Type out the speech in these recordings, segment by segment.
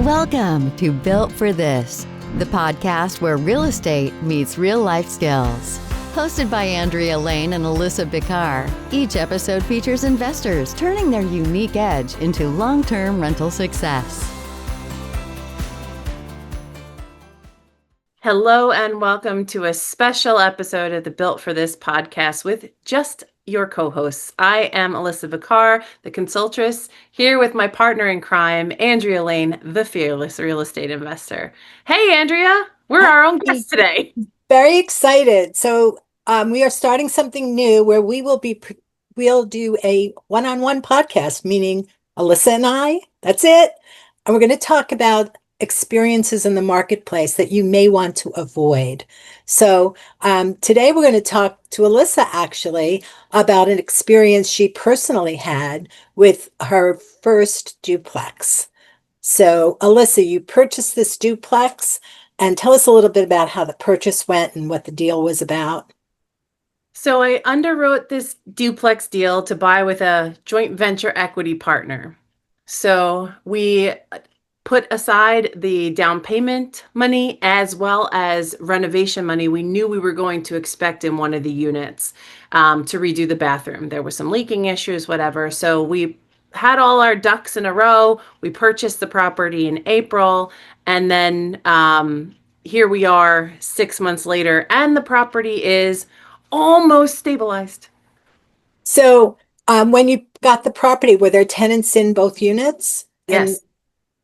Welcome to Built for This, the podcast where real estate meets real life skills. Hosted by Andrea and Alissa Bicar, each episode features investors turning their unique edge into long-term rental success. Hello and welcome to a special episode of the Built for This podcast with just your co-hosts. I am Alissa Bicar, the consultress, here with my partner in crime, Andrea Lane, the fearless real estate investor. Hey, Andrea, we're our own guests today. Very excited. So we are starting something new where we'll do a one-on-one podcast, meaning Alissa and I, that's it. And we're going to talk about experiences in the marketplace that you may want to avoid. So today we're going to talk to Alissa actually about an experience she personally had with her first duplex. So Alissa, you purchased this duplex, and tell us a little bit about how the purchase went and what the deal was about. So I underwrote this duplex deal to buy with a joint venture equity partner. So we put aside the down payment money as well as renovation money we knew we were going to expect in one of the units to redo the bathroom. There was some leaking issues, whatever. So we had all our ducks in a row. We purchased the property in April, and then here we are 6 months later, and the property is almost stabilized. So when you got the property, were there tenants in both units? Yes.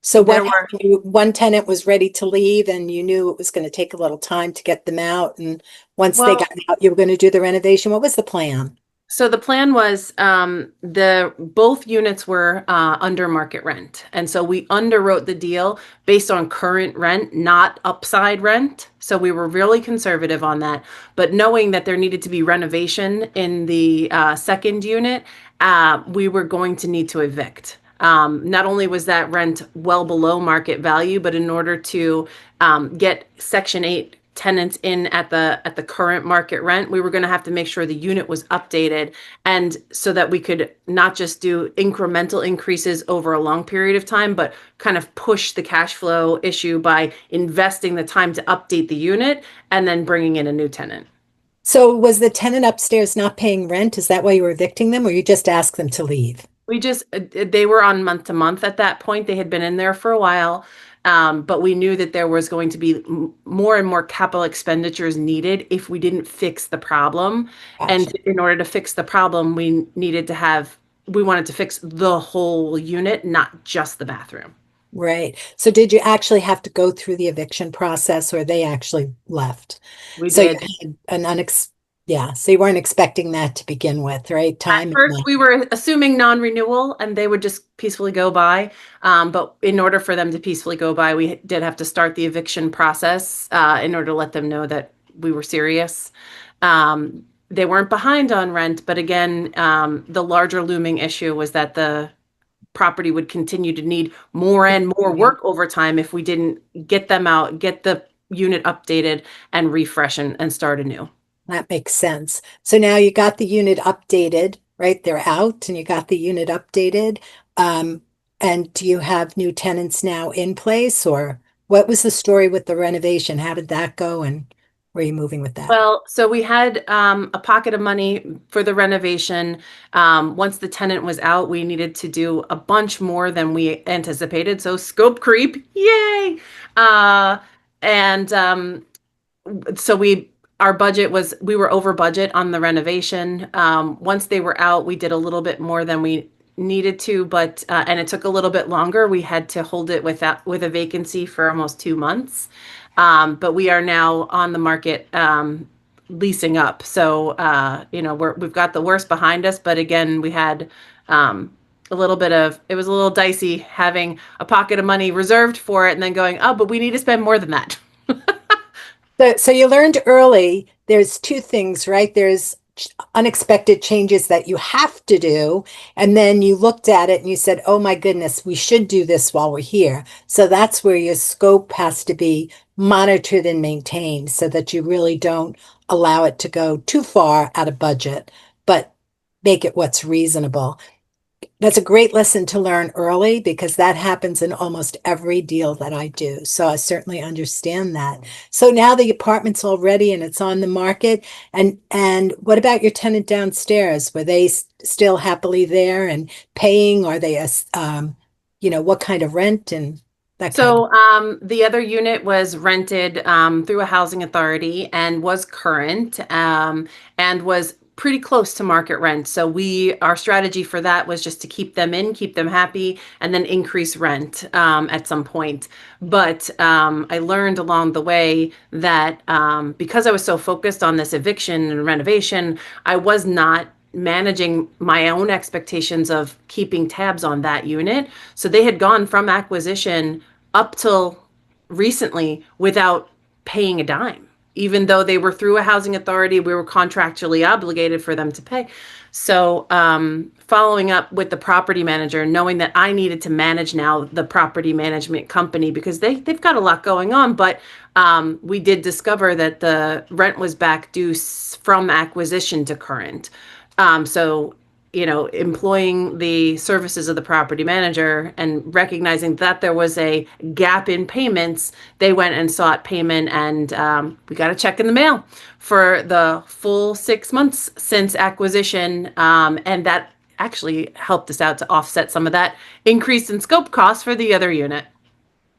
So one tenant was ready to leave and you knew it was going to take a little time to get them out. And once they got out, you were going to do the renovation. What was the plan? So the plan was both units were under market rent. And so we underwrote the deal based on current rent, not upside rent. So we were really conservative on that. But knowing that there needed to be renovation in the second unit, we were going to need to evict. Not only was that rent well below market value, but in order to get Section 8 tenants in at the current market rent, we were going to have to make sure the unit was updated, and so that we could not just do incremental increases over a long period of time, but kind of push the cash flow issue by investing the time to update the unit and then bringing in a new tenant. So was the tenant upstairs not paying rent? Is that why you were evicting them, or you just asked them to leave? They were on month to month at that point. They had been in there for a while, but we knew that there was going to be more and more capital expenditures needed if we didn't fix the problem. Gotcha. And in order to fix the problem, we wanted to fix the whole unit, not just the bathroom. Right. So did you actually have to go through the eviction process, or they actually left? We did. You had so you weren't expecting that to begin with, right? At first, we were assuming non-renewal and they would just peacefully go by. But in order for them to peacefully go by, we did have to start the eviction process in order to let them know that we were serious. They weren't behind on rent, but again, the larger looming issue was that the property would continue to need more and more work over time if we didn't get them out, get the unit updated and refresh and start anew. That makes sense. So now you got the unit updated, right? They're out and you got the unit updated. And do you have new tenants now in place, or what was the story with the renovation? How did that go, and where are you moving with that? Well, so we had a pocket of money for the renovation. Once the tenant was out, we needed to do a bunch more than we anticipated. So scope creep, yay! So our budget we were over budget on the renovation. Once they were out, we did a little bit more than we needed to, but and it took a little bit longer. We had to hold it with a vacancy for almost 2 months. But we are now on the market leasing up. So we've got the worst behind us, but again, we had it was a little dicey having a pocket of money reserved for it and then going, oh, but we need to spend more than that. So you learned early, there's two things, right? There's unexpected changes that you have to do. And then you looked at it and you said, oh my goodness, we should do this while we're here. So that's where your scope has to be monitored and maintained so that you really don't allow it to go too far out of budget, but make it what's reasonable. That's a great lesson to learn early because that happens in almost every deal that I do. So I certainly understand that. So now the apartment's all ready and it's on the market. And what about your tenant downstairs? Were they still happily there and paying? Are they what kind of rent and that kind of? So the other unit was rented through a housing authority and was current and was pretty close to market rent. So our strategy for that was just to keep them in, keep them happy, and then increase rent at some point. But I learned along the way that because I was so focused on this eviction and renovation, I was not managing my own expectations of keeping tabs on that unit. So they had gone from acquisition up till recently without paying a dime. Even though they were through a housing authority, we were contractually obligated for them to pay. So, following up with the property manager, knowing that I needed to manage now the property management company because they've got a lot going on. But we did discover that the rent was back due from acquisition to current. So employing the services of the property manager and recognizing that there was a gap in payments, they went and sought payment, and we got a check in the mail for the full 6 months since acquisition. And that actually helped us out to offset some of that increase in scope costs for the other unit.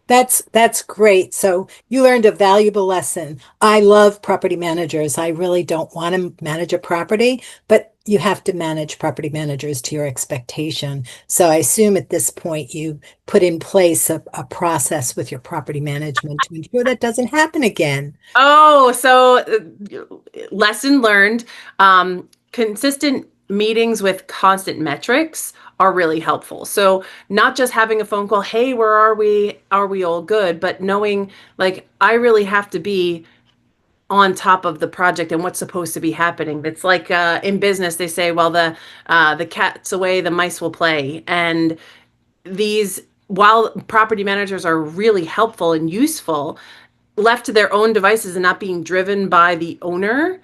That's great. So you learned a valuable lesson. I love property managers. I really don't want to manage a property, but you have to manage property managers to your expectation. So I assume at this point you put in place a process with your property management to ensure that doesn't happen again. Oh, so lesson learned. Consistent meetings with constant metrics are really helpful. So not just having a phone call, hey, where are we? Are we all good? But knowing like I really have to be on top of the project and what's supposed to be happening. It's like in business, they say, well, the cat's away, the mice will play. And these, while property managers are really helpful and useful, left to their own devices and not being driven by the owner,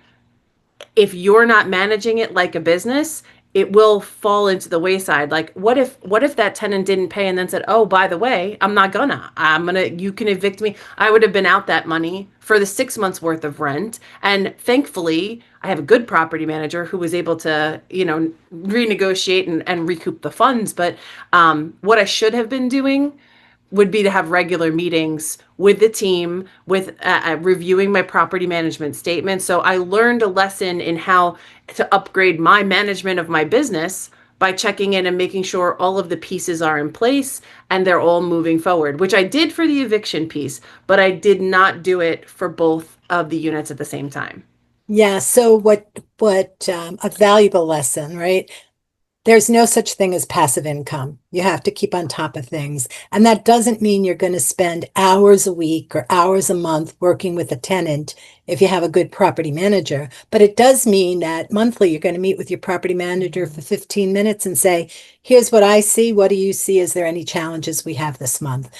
if you're not managing it like a business, it will fall into the wayside. Like what if that tenant didn't pay and then said, "Oh, by the way, you can evict me." I would have been out that money for the 6 months worth of rent. And thankfully, I have a good property manager who was able to, renegotiate and recoup the funds. But what I should have been doing would be to have regular meetings with the team, with reviewing my property management statement. So I learned a lesson in how to upgrade my management of my business by checking in and making sure all of the pieces are in place and they're all moving forward, which I did for the eviction piece, but I did not do it for both of the units at the same time. Yeah. So what a valuable lesson, right? There's no such thing as passive income. You have to keep on top of things. And that doesn't mean you're going to spend hours a week or hours a month working with a tenant if you have a good property manager. But it does mean that monthly you're going to meet with your property manager for 15 minutes and say, here's what I see. What do you see? Is there any challenges we have this month?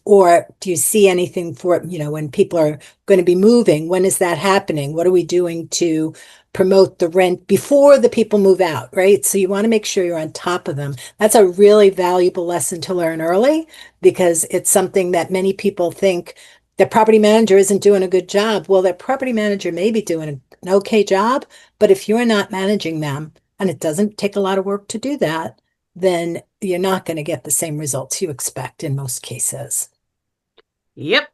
Or do you see anything for, when people are going to be moving? When is that happening? What are we doing to promote the rent before the people move out, right? So you want to make sure you're on top of them. That's a really valuable lesson to learn early because it's something that many people think the property manager isn't doing a good job. Well, their property manager may be doing an okay job, but if you're not managing them, and it doesn't take a lot of work to do that, then you're not going to get the same results you expect in most cases. Yep.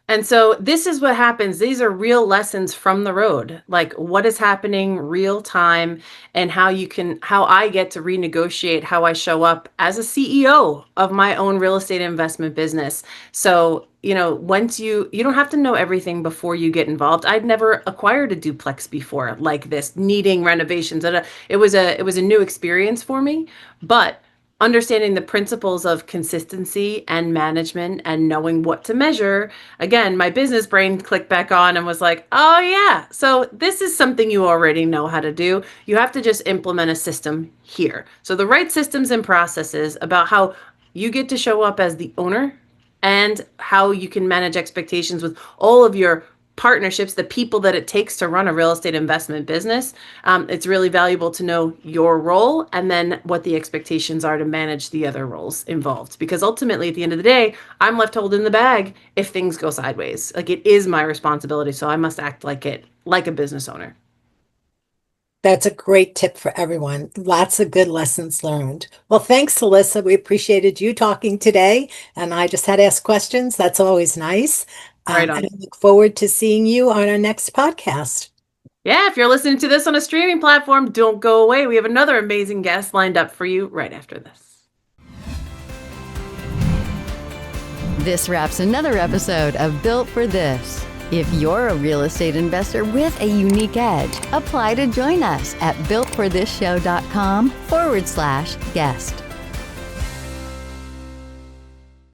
And so this is what happens. These are real lessons from the road, like what is happening real time and how I get to renegotiate how I show up as a CEO of my own real estate investment business. So, once you don't have to know everything before you get involved. I'd never acquired a duplex before like this, needing renovations. It was a new experience for me, but understanding the principles of consistency and management and knowing what to measure, again, my business brain clicked back on and was like, oh yeah, so this is something you already know how to do. You have to just implement a system here. So the right systems and processes about how you get to show up as the owner and how you can manage expectations with all of your partnerships, the people that it takes to run a real estate investment business, it's really valuable to know your role and then what the expectations are to manage the other roles involved. Because ultimately, at the end of the day, I'm left holding the bag if things go sideways. Like, it is my responsibility, so I must act like a business owner. That's a great tip for everyone. Lots of good lessons learned. Well, thanks, Alissa. We appreciated you talking today, and I just had to ask questions. That's always nice. Right And on. I look forward to seeing you on our next podcast. Yeah, if you're listening to this on a streaming platform, don't go away. We have another amazing guest lined up for you right after this. This wraps another episode of Built for This. If you're a real estate investor with a unique edge, apply to join us at builtforthisshow.com/guest.